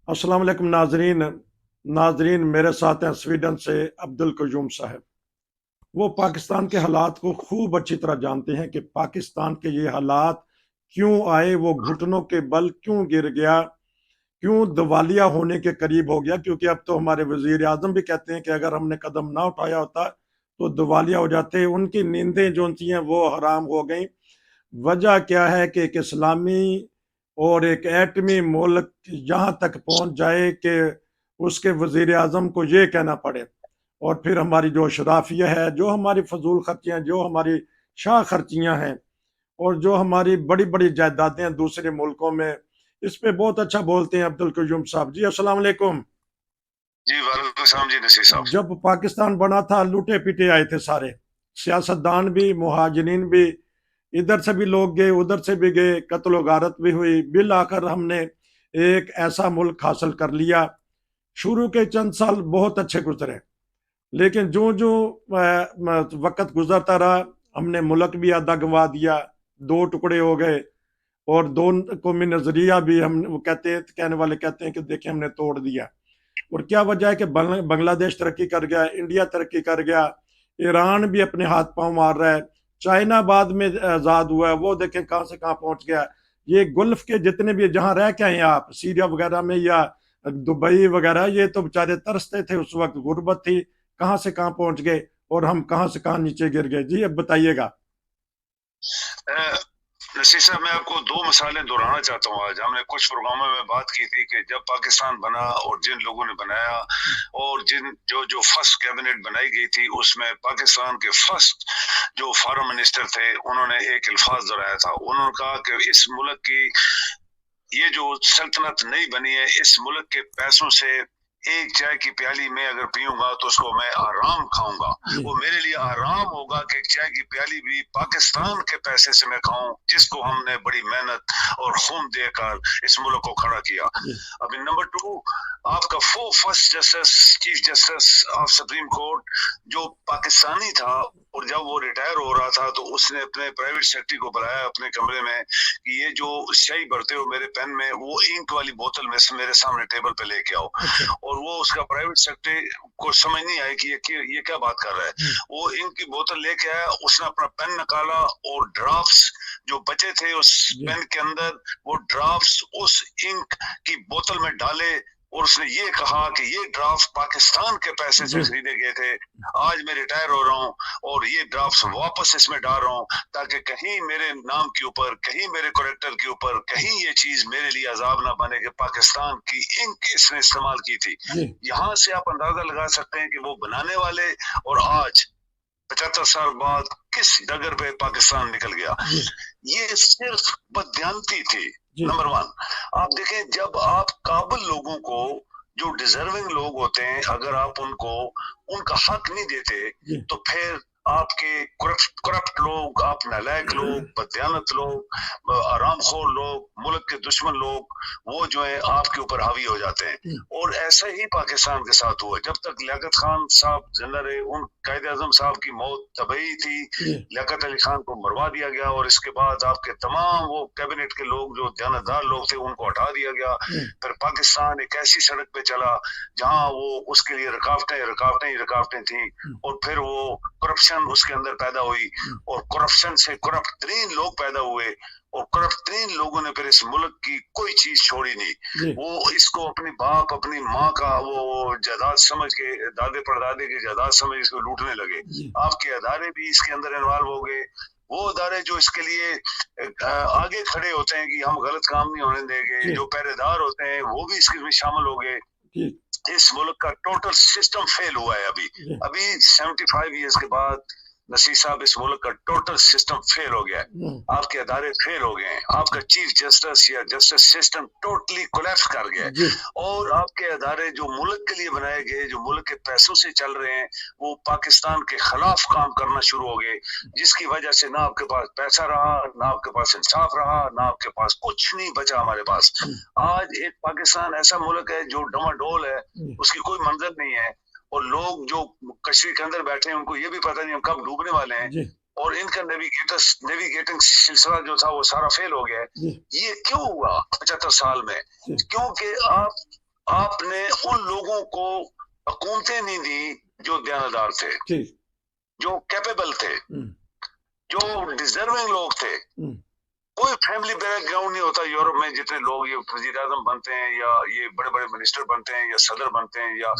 अस्सलाम वालेकुम नाजरीन। नाजरीन, मेरे साथ हैं स्वीडन से अब्दुल कयूम साहब। वो पाकिस्तान के हालात को खूब अच्छी तरह जानते हैं कि पाकिस्तान के ये हालात क्यों आए, वो घुटनों के बल क्यों गिर गया, क्यों दिवालिया होने के करीब हो गया। क्योंकि अब तो हमारे वजीर आजम भी कहते हैं कि अगर हमने कदम ना उठाया होता तो दिवालिया हो जाते। उनकी नींदें जो सी हैं वो हराम हो गई। वजह क्या है कि एक इस्लामी और एक एटमी मुल्क यहाँ तक पहुंच जाए कि उसके वजीर आजम को ये कहना पड़े, और फिर हमारी जो शराफिया है, जो हमारी फजूल खर्चियाँ, जो हमारी शाह खर्चियाँ हैं, और जो हमारी बड़ी बड़ी जायदादें हैं दूसरे मुल्कों में, इस पे बहुत अच्छा बोलते हैं अब्दुल कयूम साहब जी। अस्सलाम वालेकुम। जी वालेकुम सलाम जी नसीर साहब। जब पाकिस्तान बना था लूटे पीटे आए थे सारे, सियासतदान भी, मुहाजिरीन भी, इधर से भी लोग गए, उधर से भी गए, कत्ल गारत भी हुई। बिल आकर हमने एक ऐसा मुल्क हासिल कर लिया। शुरू के चंद साल बहुत अच्छे गुजरे, लेकिन जो जो वक्त गुजरता रहा, हमने मुल्क भी आधा गंवा दिया, दो टुकड़े हो गए। और दो कौमी नजरिया भी हम, वो कहते हैं, कहने वाले कहते हैं कि देखिए हमने तोड़ दिया। और क्या वजह है कि बांग्लादेश तरक्की कर गया, इंडिया तरक्की कर गया, ईरान भी अपने हाथ पांव मार रहा है, चाइना बाद में आजाद हुआ है, वो देखें कहां से कहां पहुंच गया। ये गुल्फ के जितने भी जहां रह के आए आप, सीरिया वगैरह में या दुबई वगैरह, ये तो बेचारे तरसते थे, उस वक्त गुर्बत थी, कहां से कहां पहुंच गए, और हम कहां से कहां नीचे गिर गए। जी अब बताइएगा। नसीर साहब, मैं आपको दो मिसालें दोहराना चाहता हूँ। आज हमने कुछ प्रोग्रामों में बात की थी कि जब पाकिस्तान बना और जिन लोगों ने बनाया और जिन जो जो फर्स्ट कैबिनेट बनाई गई थी, उसमें पाकिस्तान के फर्स्ट जो फॉरेन मिनिस्टर थे, उन्होंने एक अल्फाज दोहराया था। उन्होंने कहा कि इस मुल्क की ये जो सल्तनत नहीं बनी है, इस मुल्क के पैसों से एक चाय की प्याली में अगर पीऊंगा तो उसको मैं आराम खाऊंगा। वो मेरे लिए आराम होगा कि एक चाय की प्याली भी पाकिस्तान के पैसे से मैं खाऊं, जिसको हमने बड़ी मेहनत और खून देकर इस मुल्क को खड़ा किया। अभी नंबर टू, आपका first justice, chief justice of supreme court, जो पाकिस्तानी था, और जब वो रिटायर हो रहा था तो उसने अपने प्राइवेट सेक्रेटरी को बुलाया अपने कमरे में कि ये जो स्याही भरते हो मेरे पेन में, वो इंक वाली बोतल में से मेरे सामने टेबल पे लेके आओ। और वो उसका प्राइवेट सेक्रेटरी को समझ नहीं आई कि ये क्या बात कर रहा है। वो इंक की बोतल लेके आया, उसने अपना पेन निकाला और ड्राफ्ट्स जो बचे थे उस पेन के अंदर, वो ड्राफ्ट्स उस इंक की बोतल में डाले, और उसने ये कहा कि ये ड्राफ्ट पाकिस्तान के पैसे से खरीदे गए थे। आज मैं रिटायर हो रहा हूँ और ये ड्राफ्ट्स वापस इसमें डाल रहा हूँ, ताकि कहीं मेरे नाम के ऊपर, कहीं मेरे करेक्टर के ऊपर, कहीं ये चीज मेरे लिए अजाब ना बने कि पाकिस्तान की इंक इसने इस्तेमाल की थी। यहाँ से आप अंदाजा लगा सकते हैं कि वो बनाने वाले और आज 75 साल बाद किस डगर पे पाकिस्तान निकल गया। ये सिर्फ बदयांती थी। नंबर वन, आप देखें, जब आप काबिल लोगों को, जो डिजर्विंग लोग होते हैं, अगर आप उनको उनका हक नहीं देते, तो फिर आपके करप्ट लोग, आप नालायक लोग, बदयानत लोग, आरामखोर लोग, मुल्क के दुश्मन लोग, वो जो है आपके ऊपर हावी हो जाते हैं। और ऐसा ही पाकिस्तान के साथ हुआ। जब तक लियाकत खान साहब जिंदा रहे, उन कायदे आजम साहब की मौत तबई थी, लियाकत अली खान को मरवा दिया गया, और इसके बाद आपके तमाम वो कैबिनेट के लोग जो जानदार लोग थे उनको हटा दिया गया। फिर पाकिस्तान एक ऐसी सड़क पे चला जहां वो उसके लिए रुकावटें रुकावटें ही रुकावटें थी, और फिर वो करप्शन उसके अंदर पैदा हुई, और करप्शन से करप्ट तरीन लोग पैदा हुए, और करप्ट तरीन लोगों ने फिर इस मुल्क की कोई चीज छोड़ी नहीं। वो इसको अपनी बाप, अपनी माँ का वो जायदाद समझ के, दादे परदादे की जायदाद समझ इसको लूटने लगे। आपके अदारे भी इसके अंदर इन्वॉल्व हो गए। वो अदारे जो इसके लिए आगे खड़े होते हैं कि हम गलत काम नहीं होने देंगे, जो पहरेदार होते हैं वो भी इसमें शामिल हो गए। इस मुल्क का टोटल सिस्टम फेल हुआ है। अभी 75 ईयर्स के बाद नसीर साहब, इस मुल्क का टोटल सिस्टम फेल हो गया है। आपके अदारे फेल हो गए हैं, आपका चीफ जस्टिस या जस्टिस सिस्टम टोटली कोलैप्स कर गया है, और आपके अदारे जो मुल्क के लिए बनाए गए, जो मुल्क के पैसों से चल रहे हैं, वो पाकिस्तान के खिलाफ काम करना शुरू हो गए, जिसकी वजह से ना आपके पास पैसा रहा, ना आपके पास इंसाफ रहा, ना आपके पास कुछ नहीं बचा हमारे पास। आज एक पाकिस्तान ऐसा मुल्क है जो डमाडोल है, उसकी कोई मंजर नहीं है, और लोग जो कश्ती के अंदर बैठे हैं उनको ये भी पता नहीं हम कब डूबने वाले हैं, और इनका नेविगेटिंग सिलसिला जो था वो सारा फेल हो गया है। ये क्यों हुआ 75 साल में? क्योंकि आप आपने उन लोगों को हुकूमतें नहीं दी जो दयानतदार थे, ठीक। जो कैपेबल थे, जो डिजर्विंग लोग थे। कोई फैमिली बैकग्राउंड नहीं होता यूरोप में, जितने लोग ये वजीर आजम बनते हैं या ये बड़े बड़े मिनिस्टर बनते हैं या सदर बनते हैं या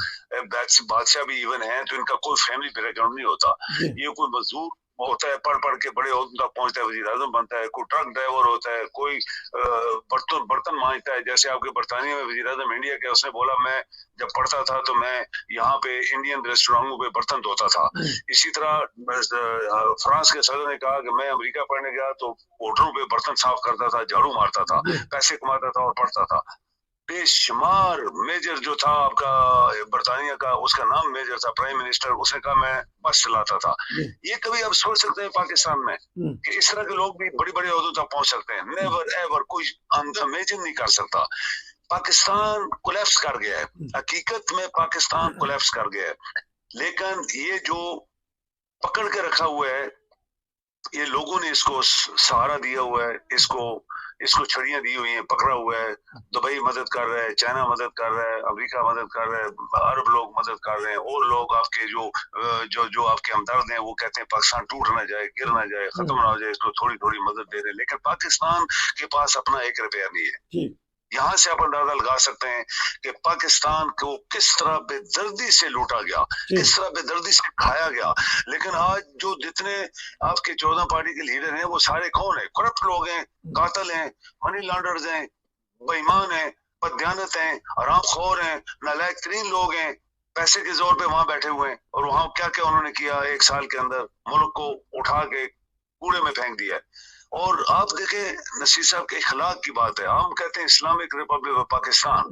बादशाह भी इवन हैं, तो इनका कोई फैमिली बैकग्राउंड नहीं होता। ये कोई मजदूर होता है, पढ़ पढ़ के बड़े ओहदे तक पहुंचता है, वजीर आजम बनता है, कोई ट्रक ड्राइवर होता है, कोई बर्तन बर्तन मांजता है। जैसे आपके बरतानिया में वजीर आजम इंडिया के, उसने बोला मैं जब पढ़ता था तो मैं यहाँ पे इंडियन रेस्टोरेंटों पे बर्तन धोता था। इसी तरह फ्रांस के सदर ने कहा कि मैं अमेरिका पढ़ने गया तो होटलों पे बर्तन साफ करता था, झाड़ू मारता था, पैसे कमाता था और पढ़ता था। बेशुमार मेजर जो था आपका बरतानिया का, उसका नाम मेजर था, प्राइम मिनिस्टर, उसने कहा मैं बस चलाता था। ये कभी आप सोच सकते हैं पाकिस्तान में कि इस तरह के लोग भी बड़ी बड़ी ओहदों तक पहुंच सकते हैं? नेवर एवर, कोई इमेजिन नहीं कर सकता। पाकिस्तान कोलैप्स कर गया है, हकीकत में पाकिस्तान कोलैप्स कर गया है। लेकिन ये जो पकड़ के रखा हुआ है, ये लोगों ने इसको सहारा दिया हुआ है, इसको छड़ियां दी हुई हैं, पकड़ा हुआ है। दुबई मदद कर रहा है, चाइना मदद कर रहा है, अमेरिका मदद कर रहा है, अरब लोग मदद कर रहे हैं, और लोग आपके जो जो जो आपके हमदर्द हैं वो कहते हैं पाकिस्तान टूट ना जाए, गिर ना जाए, खत्म ना हो जाए, इसको थोड़ी थोड़ी मदद दे रहे हैं। लेकिन पाकिस्तान के पास अपना 1 रुपया नहीं है। यहाँ से आप अंदाजा लगा सकते हैं कि पाकिस्तान को किस तरह बेदर्दी से लूटा गया, किस तरह बेदर्दी से खाया गया। लेकिन आज जो जितने आपके 14 पार्टी के लीडर हैं वो सारे कौन है? करप्ट लोग हैं, कातिल हैं, मनी लॉन्डर्स हैं, बेईमान हैं, बददियानत हैं, हरामखोर हैं, नालायक तरीन लोग हैं, पैसे के जोर पे वहां बैठे हुए हैं। और वहां क्या क्या उन्होंने किया, 1 साल के अंदर मुल्क को उठा के कूड़े में फेंक दिया है। और आप देखें नसीर साहब के इखलाक की बात है, हम कहते हैं इस्लामिक रिपब्लिक ऑफ पाकिस्तान,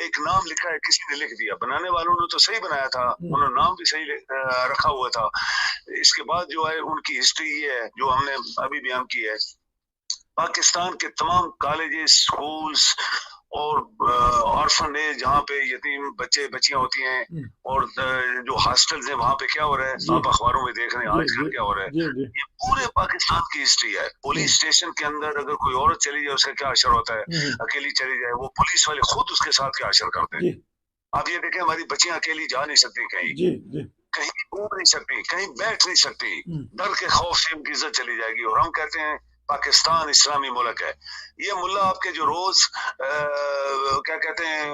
एक नाम लिखा है, किसी ने लिख दिया, बनाने वालों ने तो सही बनाया था, उन्होंने नाम भी सही रखा हुआ था। इसके बाद जो है उनकी हिस्ट्री ये है जो हमने अभी बयान की है। पाकिस्तान के तमाम कॉलेजेस, स्कूल्स और ऑर्फनेज जहाँ पे यतीम बच्चे बच्चियां होती हैं, और जो हॉस्टल्स हैं वहाँ पे क्या हो रहा है, आप अखबारों में देख रहे हैं आजकल क्या हो रहा है। ये पूरे पाकिस्तान की हिस्ट्री है। पुलिस स्टेशन के अंदर अगर कोई औरत चली जाए उसका क्या असर होता है, अकेली चली जाए, वो पुलिस वाले खुद उसके साथ क्या असर करते हैं। आप ये देखें, हमारी बच्चियां अकेली जा नहीं सकती, कहीं घूम नहीं सकती, कहीं बैठ नहीं सकती, डर के खौफ से उनकी इज्जत चली जाएगी। और हम कहते हैं पाकिस्तान इस्लामी मुल्क है। ये मुल्ला आपके जो रोज क्या कहते हैं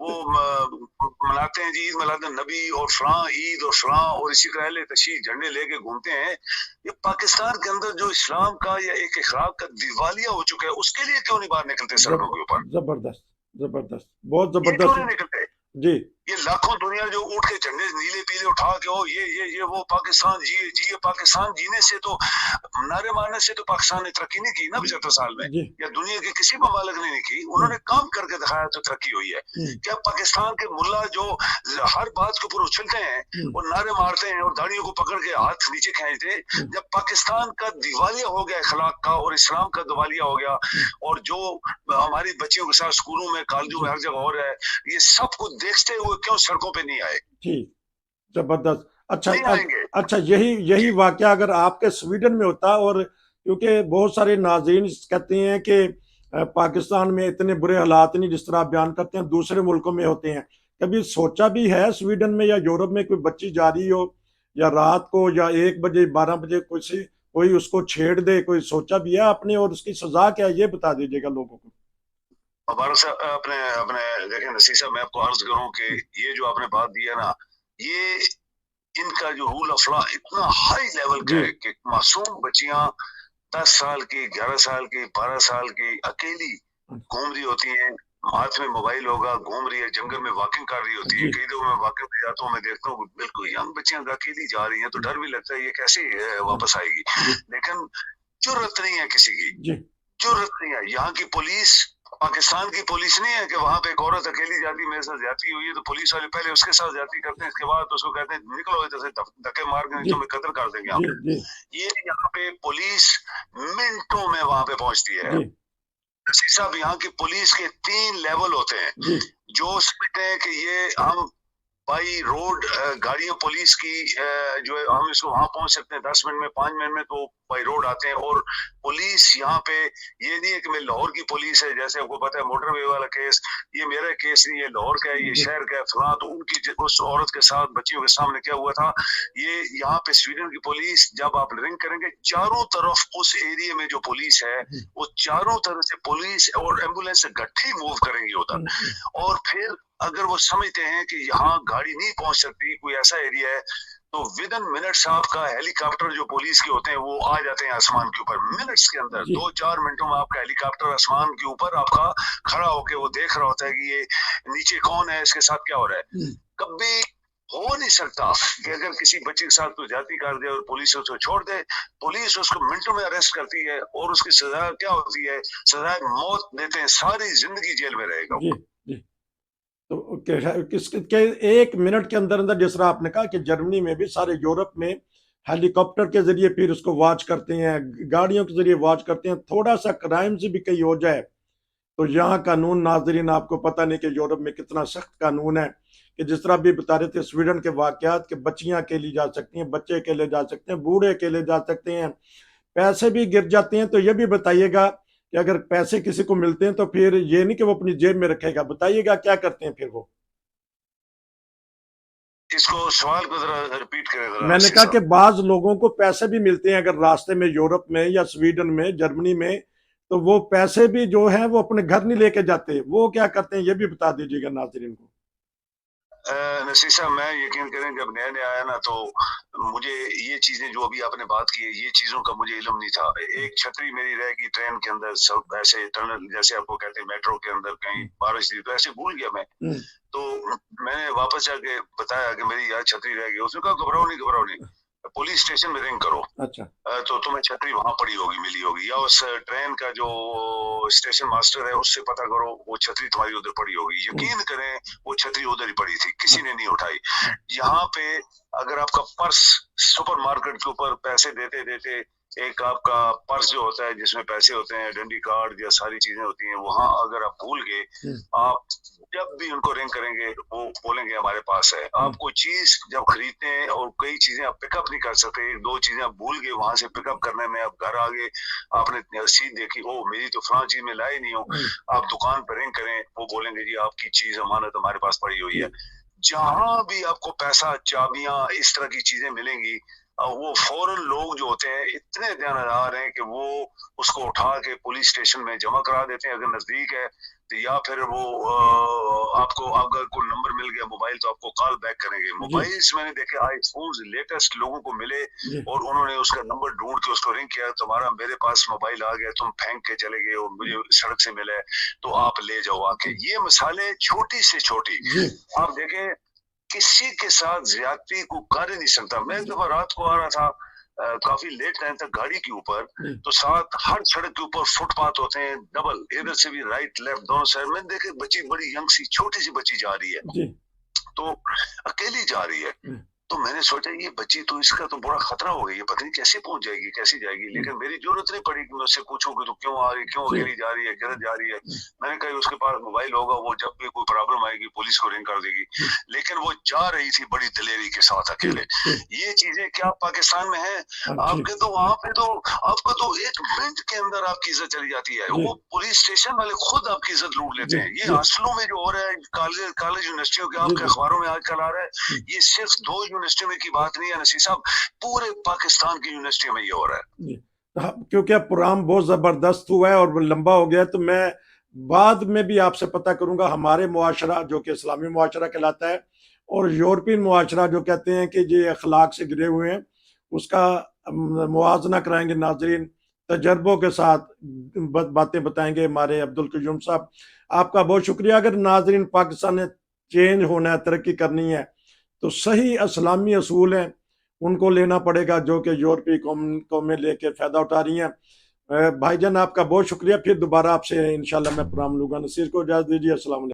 वो मनाते हैं जी, ईद मिलाद नबी और फलां ईद और फलां, और इसी तरह ले तशीह झंडे लेके घूमते हैं। ये पाकिस्तान के अंदर जो इस्लाम का या एक इखलाक का दिवालिया हो चुका है, उसके लिए क्यों नहीं बाहर निकलते सड़कों के ऊपर? जबरदस्त, जबरदस्त, बहुत जबरदस्त। क्यों नहीं निकलते जी? ये लाखों दुनिया जो उठ के झंडे नीले पीले उठा के हो ये वो पाकिस्तान जिए पाकिस्तान जीने से तो, नारे मारने से तो पाकिस्तान ने तरक्की नहीं की ना 75 साल में, या दुनिया के किसी ममालिक ने नहीं की। उन्होंने काम करके दिखाया तो तरक्की हुई है। क्या पाकिस्तान के मुल्ला जो हर बात के ऊपर उछलते हैं और नारे मारते हैं और दाढ़ियों को पकड़ के हाथ नीचे खींचते हैं, जब पाकिस्तान का दिवालिया हो गया इखलाक का और इस्लाम का दिवालिया हो गया, और जो हमारी बच्चियों के साथ स्कूलों में कॉलेजों में हर जगह हो रहा है, ये सब कुछ देखते हुए क्यों सड़कों पे नहीं आए? ठीक, जबरदस्त। अच्छा, यही वाकया अगर आपके स्वीडन में होता, और क्योंकि बहुत सारे नाज़रीन कहते हैं कि पाकिस्तान में इतने बुरे हालात नहीं जिस तरह आप बयान करते हैं दूसरे मुल्कों में होते हैं, कभी सोचा भी है स्वीडन में या यूरोप में कोई बच्ची जा रही हो या रात को या 1 बजे 12 बजे कोई उसको छेड़ दे, कोई सोचा भी है आपने, और उसकी सजा क्या है ये बता दीजिएगा लोगों को। अपने अपने देखें नसीर साहब, मैं आपको अर्ज करूं कि ये जो आपने बात दी है ना, ये इनका जो रूल ऑफ लॉ इतना हाई लेवल का है कि मासूम बच्चियां 10 साल की, 11 साल की, 12 साल की अकेली घूम रही होती हैं, हाथ में मोबाइल होगा, घूम रही है, जंगल में वॉकिंग कर रही होती है। कई दफा मैं वॉकिंग पे जाता हूँ, मैं देखता हूँ बिल्कुल यंग बच्चियां अकेली जा रही हैं, तो डर भी लगता है ये कैसे वापस आएगी। लेकिन जुर्रत नहीं है किसी की, जुर्रत नहीं है। यहाँ की पुलिस पाकिस्तान की पुलिस नहीं है कि वहां पे एक औरत अकेली जाती, मेरे साथ जाती हुई है तो पुलिस वाले पहले उसके साथ जाती करते हैं, इसके बाद उसको कहते हैं निकलो इधर से, धक्के मार के तुम्हें कत्ल कर देंगे आप। ये यहाँ पे पुलिस मिनटों में वहां पे पहुंचती है। साहब, यहाँ की पुलिस के 3 लेवल होते हैं जो समझते हैं कि ये हम बाई रोड गाड़ियां पुलिस की जो है हम इसको वहां पहुंच सकते हैं 10 मिनट में, 5 मिनट में, तो बाई रोड आते हैं। और पुलिस यहाँ पे ये नहीं है कि मैं लाहौर की पुलिस है, जैसे आपको पता है मोटरवे वाला केस, ये मेरा केस नहीं है, लाहौर का है, ये शहर का है फलां, तो उनकी उस औरत के साथ बच्चियों के सामने क्या हुआ था, ये यहाँ पे स्वीडन की पुलिस जब आप रिंग करेंगे चारों तरफ उस एरिया में जो पुलिस है वो चारों तरफ से पुलिस और एम्बुलेंस से गट्ठी मूव करेंगी उधर। और फिर अगर वो समझते हैं कि यहाँ गाड़ी नहीं पहुंच सकती, कोई ऐसा एरिया है, तो विद इन मिनट्स आपका हेलीकॉप्टर जो पुलिस के होते हैं वो आ जाते हैं आसमान के ऊपर मिनट्स के अंदर। 2-4 मिनटों में आपका हेलीकॉप्टर आसमान के ऊपर आपका खड़ा होके वो देख रहा होता है कि ये नीचे कौन है, इसके साथ क्या हो रहा है। कभी हो नहीं सकता कि अगर किसी बच्चे के साथ कोई जाति कर दे और पुलिस उसको छोड़ दे, पुलिस उसको मिनटों में अरेस्ट करती है और उसकी सजा क्या होती है, सजा मौत देते हैं, सारी जिंदगी जेल में रहेगा। जी, जी। तो किस 1 मिनट के अंदर अंदर, जिस तरह आपने कहा कि जर्मनी में भी, सारे यूरोप में हेलीकॉप्टर के जरिए फिर उसको वॉच करते हैं, गाड़ियों के जरिए वॉच करते हैं। थोड़ा सा क्राइम से भी कहीं हो जाए तो यहाँ कानून, नाजरीन आपको पता नहीं कि यूरोप में कितना सख्त कानून है, कि जिस तरह भी बता रहे थे स्वीडन के वाकयात, कि बच्चियां अकेली जा सकती हैं, बच्चे अकेले जा सकते हैं, बूढ़े अकेले जा सकते हैं, पैसे भी गिर जाते हैं। तो ये भी बताइएगा कि अगर पैसे किसी को मिलते हैं तो फिर ये नहीं कि वो अपनी जेब में रखेगा, बताइएगा क्या करते हैं फिर वो। इसको सवाल को जरा रिपीट करें जरा। मैंने कहा कि बाज लोगों को पैसे भी मिलते हैं अगर रास्ते में यूरोप में या स्वीडन में, जर्मनी में, तो वो पैसे भी जो है वो अपने घर नहीं लेके जाते, वो क्या करते हैं ये भी बता दीजिएगा नाज़रीन को। नसीर साहब, मैं यकीन करें जब नया नया आया ना, तो मुझे ये चीजें जो अभी आपने बात की है, ये चीजों का मुझे इल्म नहीं था। एक छतरी मेरी रहेगी ट्रेन के अंदर, सब ऐसे टनल जैसे आपको कहते हैं मेट्रो के अंदर कहीं बारिश थी तो ऐसे भूल गया मैं। तो मैंने वापस जाके बताया कि मेरी यार छतरी रह गई। उसने कहा घबराओ नहीं, पुलिस स्टेशन में रिंग करो। अच्छा। तो तुम्हें छतरी वहां पड़ी होगी, मिली होगी, या उस ट्रेन का जो स्टेशन मास्टर है उससे पता करो, वो छतरी तुम्हारी उधर पड़ी होगी। यकीन करें वो छतरी उधर ही पड़ी थी, किसी ने नहीं उठाई। यहाँ पे अगर आपका पर्स सुपरमार्केट के ऊपर पैसे देते देते, एक आपका पर्स जो होता है जिसमें पैसे होते हैं, डंडी कार्ड या सारी चीजें होती हैं, वहां अगर आप भूल गए, आप जब भी उनको रिंग करेंगे वो बोलेंगे हमारे पास है। आप कोई चीज जब खरीदते हैं और कई चीजें आप पिकअप नहीं कर सकते, 1-2 चीजें आप भूल गए, वहां से पिकअप करने में आप घर आ गए, आपने रसीद देखी, ओ मेरी तो फलां चीज में लाई नहीं हो, आप दुकान पर रिंग करें, वो बोलेंगे जी आपकी चीज अमानत हमारे पास पड़ी हुई है। जहां भी आपको पैसा, चाबियां, इस तरह की चीजें मिलेंगी, वो फौरन लोग जो होते हैं इतने ध्यानदार हैं कि वो उसको उठा के पुलिस स्टेशन में जमा करा देते हैं अगर नजदीक है तो, या फिर वो आपको अगर कोई नंबर मिल गया मोबाइल तो आपको कॉल बैक करेंगे। मोबाइल मैंने देखे आईफोन लेटेस्ट लोगों को मिले और उन्होंने उसका नंबर ढूंढ के उसको रिंग किया, तुम्हारा मेरे पास मोबाइल आ गया, तुम फेंक के चले गए और मुझे सड़क से मिले तो आप ले जाओ आके। ये मिसालें छोटी से छोटी आप देखें, किसी के साथ ज्यादती को कर ही नहीं सकता। मैं एक दफा रात को आ रहा था काफी लेट टाइम तक गाड़ी के ऊपर, तो साथ हर सड़क के ऊपर फुटपाथ होते हैं डबल, इधर से भी राइट लेफ्ट दोनों साइड में देखे बच्ची, बड़ी यंग सी छोटी सी बच्ची जा रही है, तो अकेली जा रही है। तो मैंने सोचा ये बच्ची तो, इसका तो बड़ा खतरा हो गई है, पता नहीं कैसे पहुंच जाएगी, कैसे जाएगी। लेकिन मेरी जरूरत नहीं पड़ी कि मैं उससे पूछूं कि तू क्यों आ रही, क्यों अकेली जा रही है, किधर जा रही है। मैंने कहा उसके पास मोबाइल होगा, वो जब भी कोई प्रॉब्लम आएगी पुलिस को रिंग कर देगी। लेकिन वो जा रही थी बड़ी दिलेरी के साथ अकेले। ये चीजें क्या पाकिस्तान में है? आपके तो वहां पे तो आपको तो 1 मिनट के अंदर आपकी इज्जत चली जाती है, वो पुलिस स्टेशन वाले खुद आपकी इज्जत लूट लेते हैं। ये हॉस्टलों में जो हो रहा है, कॉलेज यूनिवर्सिटियों के आपके अखबारों में आजकल आ रहा है, ये सिर्फ 2 यूनिवर्सिटी में की बात नहीं है नसीर साहब, पूरे पाकिस्तान की यूनिवर्सिटी में ये हो रहा है। क्योंकि अब प्रोग्राम बहुत जबरदस्त हुआ है और लंबा हो गया है, तो मैं बाद में भी आपसे पता करूंगा हमारे मुआशरा जो कि इस्लामी मुआशरा कहलाता है और यूरोपियन मुआशरा जो कहते हैं कि ये अखलाक से गिरे हुए हैं, उसका मुआजना कराएंगे नाजरीन, तजर्बों के साथ बातें बताएंगे हमारे अब्दुल कयूम साहब। आपका बहुत शुक्रिया। अगर नाजरीन पाकिस्तान ने चेंज होना है, तरक्की करनी है, तो सही इस्लामी असूल हैं उनको लेना पड़ेगा जो कि यूरोपीय कौमें लेके फ़ायदा उठा रही हैं। भाईजान आपका बहुत शुक्रिया। फिर दोबारा आपसे इंशाल्लाह मैं प्रोग्राम लूँगा। नसीर को इजाज़त दीजिए। अस्सलाम वालेकुम।